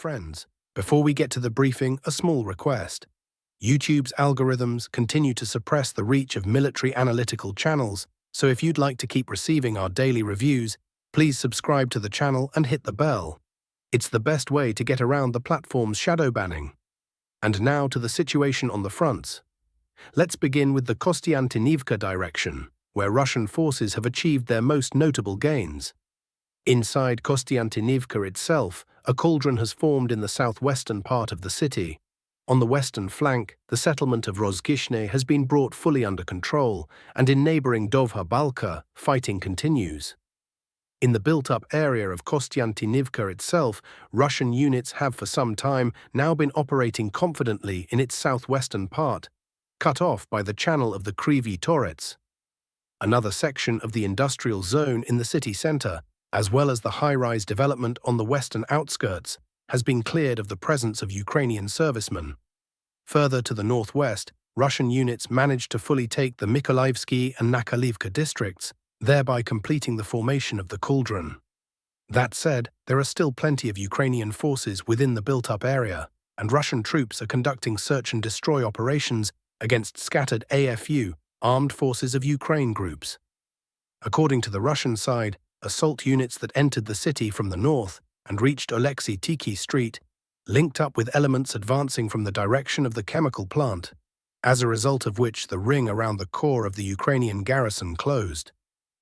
Friends, before we get to the briefing, a small request. YouTube's algorithms continue to suppress the reach of military analytical channels, so if you'd like to keep receiving our daily reviews, please subscribe to the channel and hit the bell. It's the best way to get around the platform's shadow banning. And now to the situation on the fronts. Let's begin with the Kostiantynivka direction, where Russian forces have achieved their most notable gains. Inside Kostiantynivka itself, a cauldron has formed in the southwestern part of the city. On the western flank, the settlement of Rozhkishne has been brought fully under control, and in neighboring Dovha Balka, fighting continues. In the built-up area of Kostiantynivka itself, Russian units have for some time now been operating confidently in its southwestern part, cut off by the channel of the Kryvyi Torets. Another section of the industrial zone in the city center, as well as the high-rise development on the western outskirts, has been cleared of the presence of Ukrainian servicemen. Further to the northwest, Russian units managed to fully take the Mykolaievsky and Nakalivka districts, thereby completing the formation of the cauldron. That said, there are still plenty of Ukrainian forces within the built-up area, and Russian troops are conducting search-and-destroy operations against scattered AFU, Armed Forces of Ukraine groups. According to the Russian side, assault units that entered the city from the north and reached Oleksiy Tiki Street linked up with elements advancing from the direction of the chemical plant, as a result of which the ring around the core of the Ukrainian garrison closed.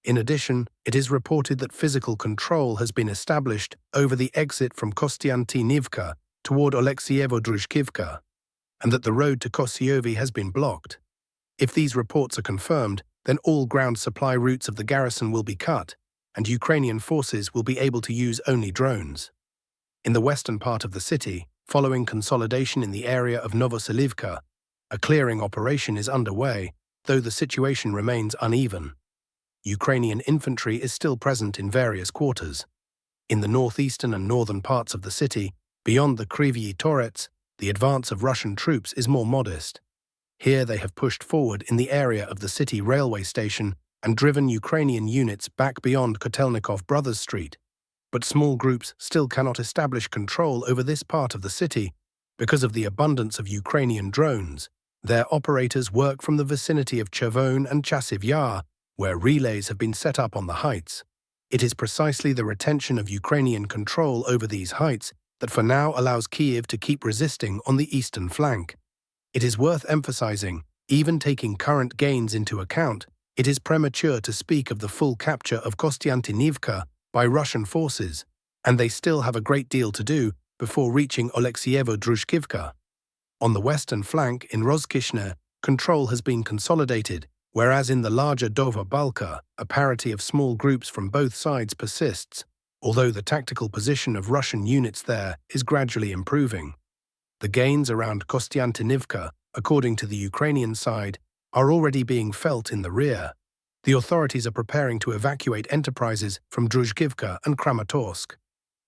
In addition, it is reported that physical control has been established over the exit from Kostiantynivka toward Oleksievo-Druzhkivka, and that the road to Kosiovi has been blocked. If these reports are confirmed, then all ground supply routes of the garrison will be cut, and Ukrainian forces will be able to use only drones. In the western part of the city, following consolidation in the area of Novoselivka, a clearing operation is underway, though the situation remains uneven. Ukrainian infantry is still present in various quarters. In the northeastern and northern parts of the city, beyond the Kryvyi Torets, the advance of Russian troops is more modest. Here they have pushed forward in the area of the city railway station and driven Ukrainian units back beyond Kotelnikov Brothers Street. But small groups still cannot establish control over this part of the city because of the abundance of Ukrainian drones. Their operators work from the vicinity of Chervon and Chasiv Yar, where relays have been set up on the heights. It is precisely the retention of Ukrainian control over these heights that for now allows Kyiv to keep resisting on the eastern flank. It is worth emphasizing, even taking current gains into account, it is premature to speak of the full capture of Kostiantynivka by Russian forces, and they still have a great deal to do before reaching Oleksievo-Druzhkivka. On the western flank in Rozhkishne, control has been consolidated, whereas in the larger Dova Balka, a parity of small groups from both sides persists, although the tactical position of Russian units there is gradually improving. The gains around Kostiantynivka, according to the Ukrainian side, are already being felt in the rear. The authorities are preparing to evacuate enterprises from Druzhkivka and Kramatorsk.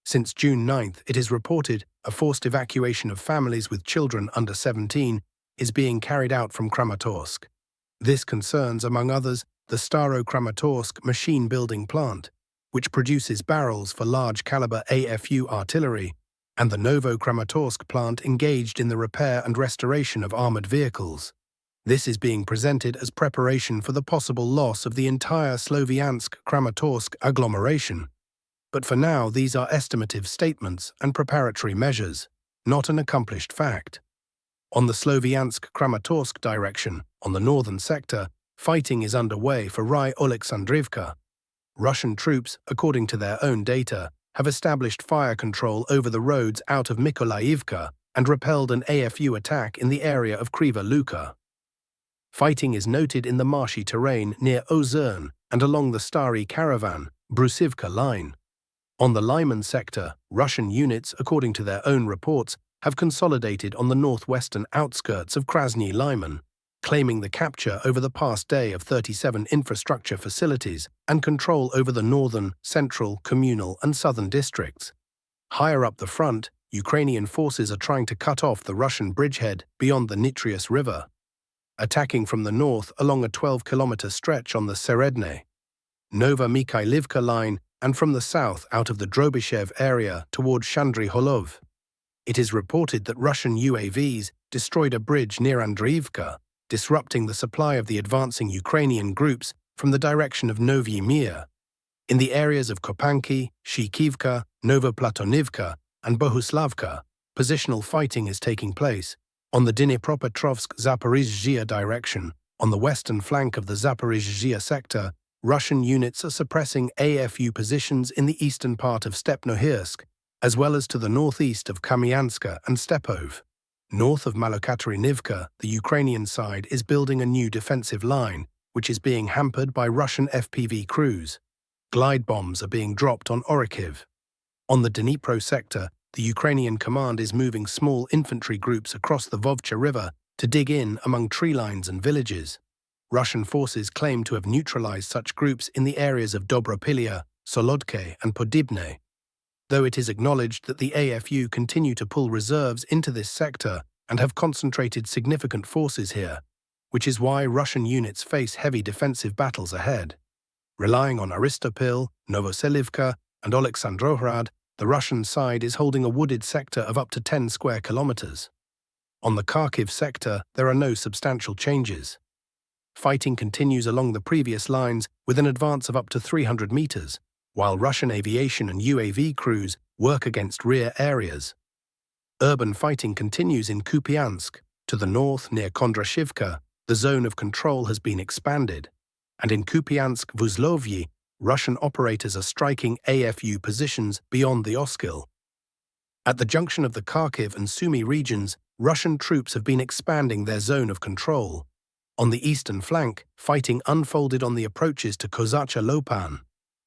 Since June 9th, it is reported a forced evacuation of families with children under 17 is being carried out from Kramatorsk. This concerns, among others, the Staro-Kramatorsk machine-building plant, which produces barrels for large-caliber AFU artillery, and the Novo-Kramatorsk plant engaged in the repair and restoration of armored vehicles. This is being presented as preparation for the possible loss of the entire Sloviansk-Kramatorsk agglomeration. But for now, these are estimative statements and preparatory measures, not an accomplished fact. On the Sloviansk-Kramatorsk direction, on the northern sector, fighting is underway for Ry-Oleksandrivka. Russian troops, according to their own data, have established fire control over the roads out of Mykolaiivka and repelled an AFU attack in the area of Kriva Luka. Fighting is noted in the marshy terrain near Ozern and along the Stary Caravan, Brusivka line. On the Lyman sector, Russian units, according to their own reports, have consolidated on the northwestern outskirts of Krasny Lyman, claiming the capture over the past day of 37 infrastructure facilities and control over the northern, central, communal, and southern districts. Higher up the front, Ukrainian forces are trying to cut off the Russian bridgehead beyond the Nitrius River, attacking from the north along a 12-kilometer stretch on the Seredne, Nova Mikhailivka line, and from the south out of the Drobyshev area toward Shandry Holov. It is reported that Russian UAVs destroyed a bridge near Andriivka, disrupting the supply of the advancing Ukrainian groups from the direction of Novyi Mir. In the areas of Kopanki, Shikivka, Novoplatonivka, and Bohuslavka, positional fighting is taking place. On the Dnipropetrovsk-Zaporizhzhia direction, on the western flank of the Zaporizhzhia sector, Russian units are suppressing AFU positions in the eastern part of Stepnohirsk, as well as to the northeast of Kamyanska and Stepov. North of Malokaterinivka, the Ukrainian side is building a new defensive line, which is being hampered by Russian FPV crews. Glide bombs are being dropped on Orikhiv. On the Dnipro sector, the Ukrainian command is moving small infantry groups across the Vovcha River to dig in among tree lines and villages. Russian forces claim to have neutralized such groups in the areas of Dobropilya, Solodke, and Podibne. Though it is acknowledged that the AFU continue to pull reserves into this sector and have concentrated significant forces here, which is why Russian units face heavy defensive battles ahead. Relying on Aristopil, Novoselivka, and Oleksandrohrad, the Russian side is holding a wooded sector of up to 10 square kilometers. On the Kharkiv sector, there are no substantial changes. Fighting continues along the previous lines with an advance of up to 300 meters, while Russian aviation and UAV crews work against rear areas. Urban fighting continues in Kupiansk. To the north, near Kondrashivka, the zone of control has been expanded, and in Kupiansk-Vuzlovyi, Russian operators are striking AFU positions beyond the Oskil. At the junction of the Kharkiv and Sumy regions, Russian troops have been expanding their zone of control. On the eastern flank, fighting unfolded on the approaches to Kozacha Lopan.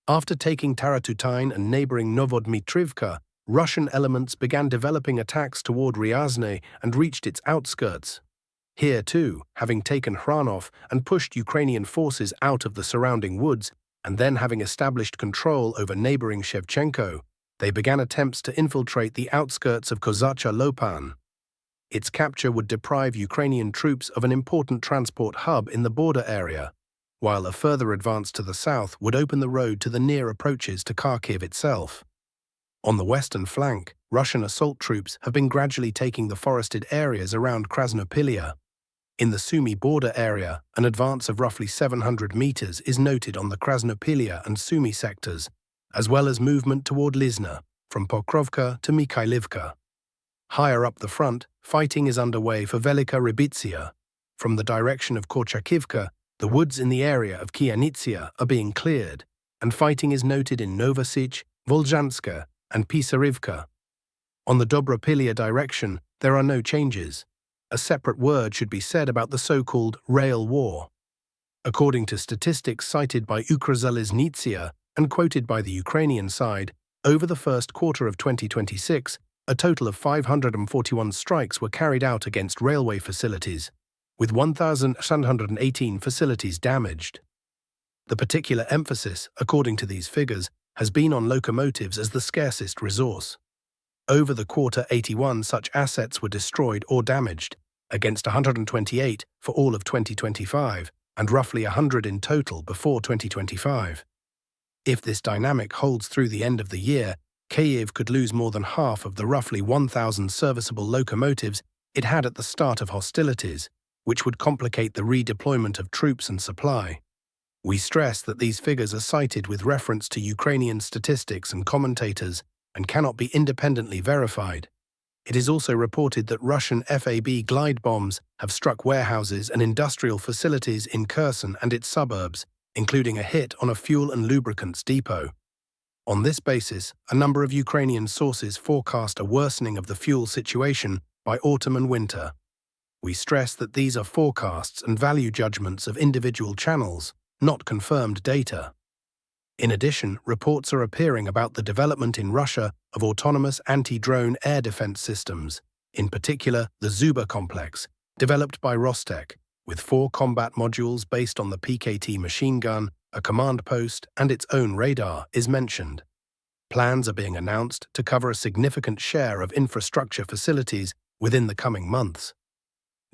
After taking Taratutin and neighboring Novodmitrivka, Russian elements began developing attacks toward Ryazne and reached its outskirts. Here, too, having taken Hranov and pushed Ukrainian forces out of the surrounding woods, and then having established control over neighboring Shevchenko, they began attempts to infiltrate the outskirts of Kozacha Lopan. Its capture would deprive Ukrainian troops of an important transport hub in the border area, while a further advance to the south would open the road to the near approaches to Kharkiv itself. On the western flank, Russian assault troops have been gradually taking the forested areas around Krasnopilya. In the Sumy border area, an advance of roughly 700 meters is noted on the Krasnopilya and Sumy sectors, as well as movement toward Lizna, from Pokrovka to Mikhailivka. Higher up the front, fighting is underway for Velika Rybitsia. From the direction of Korchakivka, the woods in the area of Kyiv are being cleared, and fighting is noted in Novosich, Volzhanska, and Pisarivka. On the Dobropilya direction, there are no changes. A separate word should be said about the so-called rail war. According to statistics cited by Ukrzaliznytsia and quoted by the Ukrainian side, over the first quarter of 2026, a total of 541 strikes were carried out against railway facilities, with 1,718 facilities damaged. The particular emphasis, according to these figures, has been on locomotives as the scarcest resource. Over the quarter, 81 such assets were destroyed or damaged, against 128 for all of 2025, and roughly 100 in total before 2025. If this dynamic holds through the end of the year, Kyiv could lose more than half of the roughly 1,000 serviceable locomotives it had at the start of hostilities, which would complicate the redeployment of troops and supply. We stress that these figures are cited with reference to Ukrainian statistics and commentators and cannot be independently verified. It is also reported that Russian FAB glide bombs have struck warehouses and industrial facilities in Kherson and its suburbs, including a hit on a fuel and lubricants depot. On this basis, a number of Ukrainian sources forecast a worsening of the fuel situation by autumn and winter. We stress that these are forecasts and value judgments of individual channels, not confirmed data. In addition, reports are appearing about the development in Russia of autonomous anti-drone air defense systems, in particular the Zuba complex, developed by Rostec, with 4 combat modules based on the PKT machine gun, a command post, and its own radar, is mentioned. Plans are being announced to cover a significant share of infrastructure facilities within the coming months.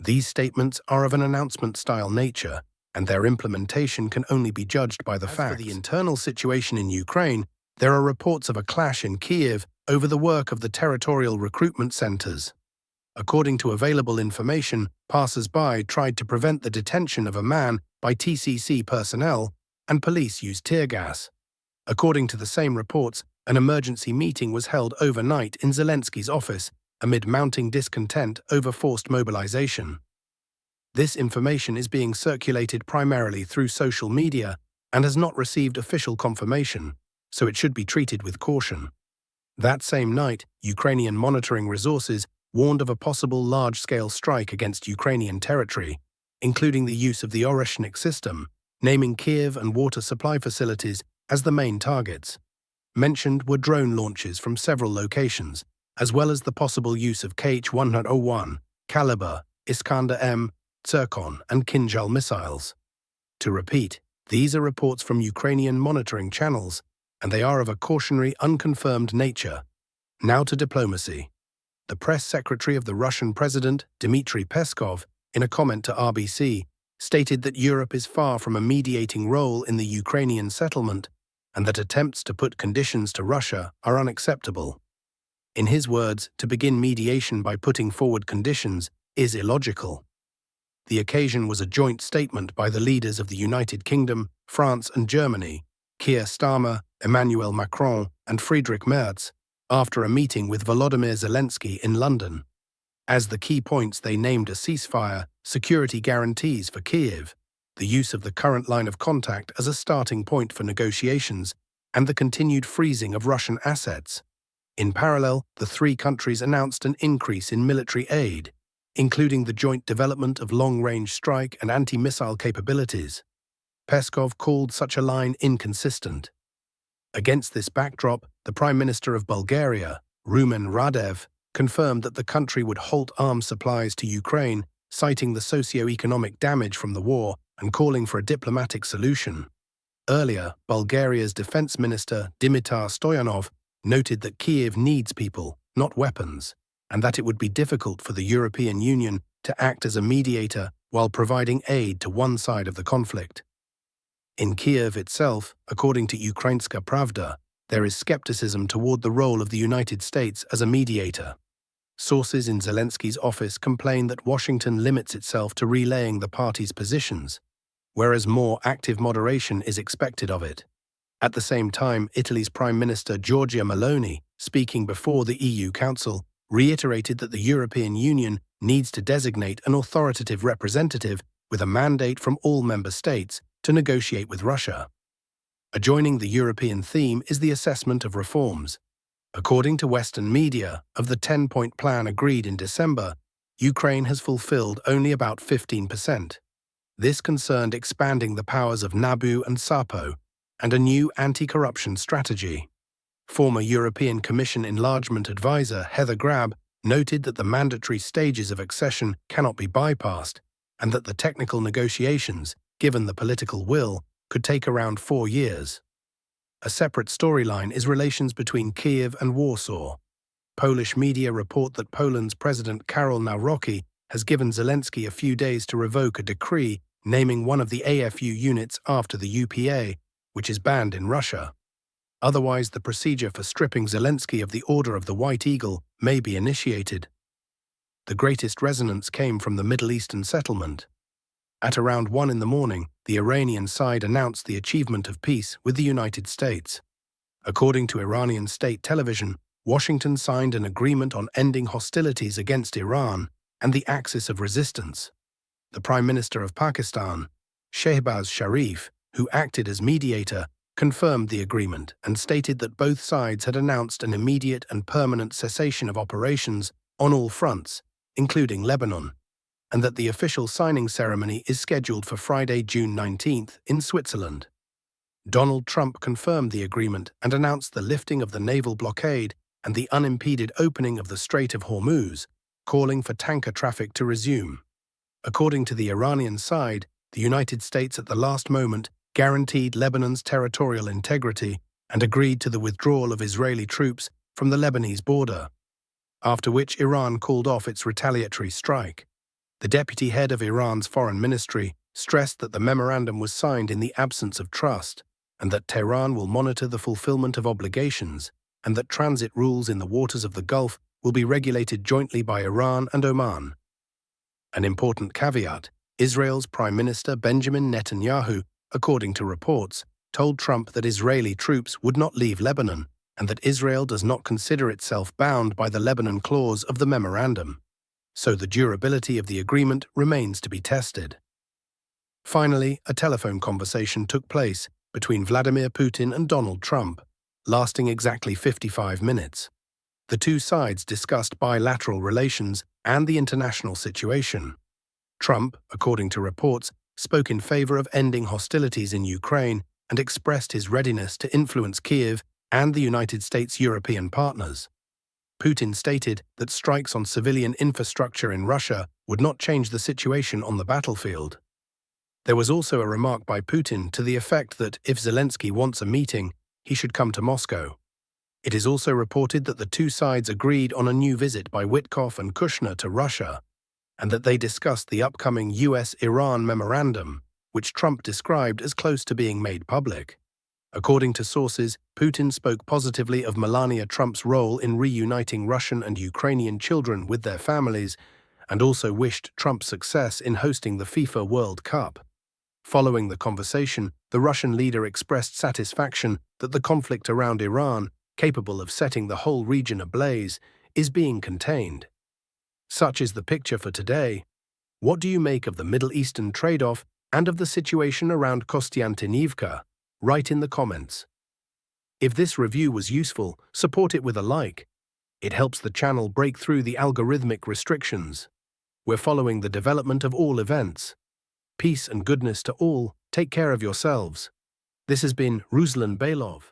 These statements are of an announcement-style nature, and their implementation can only be judged by the facts. As for the internal situation in Ukraine, there are reports of a clash in Kyiv over the work of the territorial recruitment centers. According to available information, passers-by tried to prevent the detention of a man by TCC personnel, and police used tear gas. According to the same reports, an emergency meeting was held overnight in Zelensky's office amid mounting discontent over forced mobilization. This information is being circulated primarily through social media and has not received official confirmation, so it should be treated with caution. That same night, Ukrainian monitoring resources warned of a possible large-scale strike against Ukrainian territory, including the use of the Oreshnik system, naming Kyiv and water supply facilities as the main targets. Mentioned were drone launches from several locations, as well as the possible use of Kh-101, Caliber, Iskander-M, Zircon, and Kinjal missiles. To repeat, these are reports from Ukrainian monitoring channels, and they are of a cautionary, unconfirmed nature. Now to diplomacy. The press secretary of the Russian president, Dmitry Peskov, in a comment to RBC, stated that Europe is far from a mediating role in the Ukrainian settlement and that attempts to put conditions to Russia are unacceptable. In his words, to begin mediation by putting forward conditions is illogical. The occasion was a joint statement by the leaders of the United Kingdom, France and Germany, Keir Starmer, Emmanuel Macron and Friedrich Merz, after a meeting with Volodymyr Zelensky in London. As the key points, they named a ceasefire, security guarantees for Kyiv, the use of the current line of contact as a starting point for negotiations, and the continued freezing of Russian assets. In parallel, the three countries announced an increase in military aid, including the joint development of long-range strike and anti-missile capabilities. Peskov called such a line inconsistent. Against this backdrop, the Prime Minister of Bulgaria, Rumen Radev, confirmed that the country would halt arms supplies to Ukraine, citing the socio-economic damage from the war and calling for a diplomatic solution. Earlier, Bulgaria's Defense Minister, Dimitar Stoyanov, noted that Kyiv needs people, not weapons, and that it would be difficult for the European Union to act as a mediator while providing aid to one side of the conflict. In Kyiv itself, according to Ukrainska Pravda, there is skepticism toward the role of the United States as a mediator. Sources in Zelensky's office complain that Washington limits itself to relaying the parties' positions, whereas more active moderation is expected of it. At the same time, Italy's Prime Minister Giorgia Meloni, speaking before the EU Council, reiterated that the European Union needs to designate an authoritative representative with a mandate from all member states to negotiate with Russia. Adjoining the European theme is the assessment of reforms. According to Western media, of the 10-point plan agreed in December, Ukraine has fulfilled only about 15%. This concerned expanding the powers of NABU and SAPO and a new anti-corruption strategy. Former European Commission Enlargement Advisor Heather Grab noted that the mandatory stages of accession cannot be bypassed and that the technical negotiations, given the political will, could take around 4 years. A separate storyline is relations between Kyiv and Warsaw. Polish media report that Poland's President Karol Nawrocki has given Zelensky a few days to revoke a decree naming one of the AFU units after the UPA, which is banned in Russia. Otherwise, the procedure for stripping Zelensky of the Order of the White Eagle may be initiated. The greatest resonance came from the Middle Eastern settlement. At around 1 in the morning, the Iranian side announced the achievement of peace with the United States. According to Iranian state television, Washington signed an agreement on ending hostilities against Iran and the axis of resistance. The Prime Minister of Pakistan, Shehbaz Sharif, who acted as mediator, confirmed the agreement and stated that both sides had announced an immediate and permanent cessation of operations on all fronts, including Lebanon, and that the official signing ceremony is scheduled for Friday, June 19th in Switzerland. Donald Trump confirmed the agreement and announced the lifting of the naval blockade and the unimpeded opening of the Strait of Hormuz, calling for tanker traffic to resume. According to the Iranian side, the United States at the last moment guaranteed Lebanon's territorial integrity and agreed to the withdrawal of Israeli troops from the Lebanese border, after which Iran called off its retaliatory strike. The deputy head of Iran's foreign ministry stressed that the memorandum was signed in the absence of trust and that Tehran will monitor the fulfillment of obligations, and that transit rules in the waters of the Gulf will be regulated jointly by Iran and Oman. An important caveat: Israel's Prime Minister Benjamin Netanyahu, according to reports, told Trump that Israeli troops would not leave Lebanon and that Israel does not consider itself bound by the Lebanon clause of the memorandum. So the durability of the agreement remains to be tested. Finally, a telephone conversation took place between Vladimir Putin and Donald Trump, lasting exactly 55 minutes. The two sides discussed bilateral relations and the international situation. Trump, according to reports, spoke in favor of ending hostilities in Ukraine and expressed his readiness to influence Kyiv and the United States' European partners. Putin stated that strikes on civilian infrastructure in Russia would not change the situation on the battlefield. There was also a remark by Putin to the effect that if Zelensky wants a meeting, he should come to Moscow. It is also reported that the two sides agreed on a new visit by Witkoff and Kushner to Russia, and that they discussed the upcoming US-Iran memorandum, which Trump described as close to being made public. According to sources, Putin spoke positively of Melania Trump's role in reuniting Russian and Ukrainian children with their families, and also wished Trump success in hosting the FIFA World Cup. Following the conversation, the Russian leader expressed satisfaction that the conflict around Iran, capable of setting the whole region ablaze, is being contained. Such is the picture for today. What do you make of the Middle Eastern trade-off and of the situation around Kostiantynivka? Write in the comments. If this review was useful, support it with a like. It helps the channel break through the algorithmic restrictions. We're following the development of all events. Peace and goodness to all. Take care of yourselves. This has been Ruslan Bailov.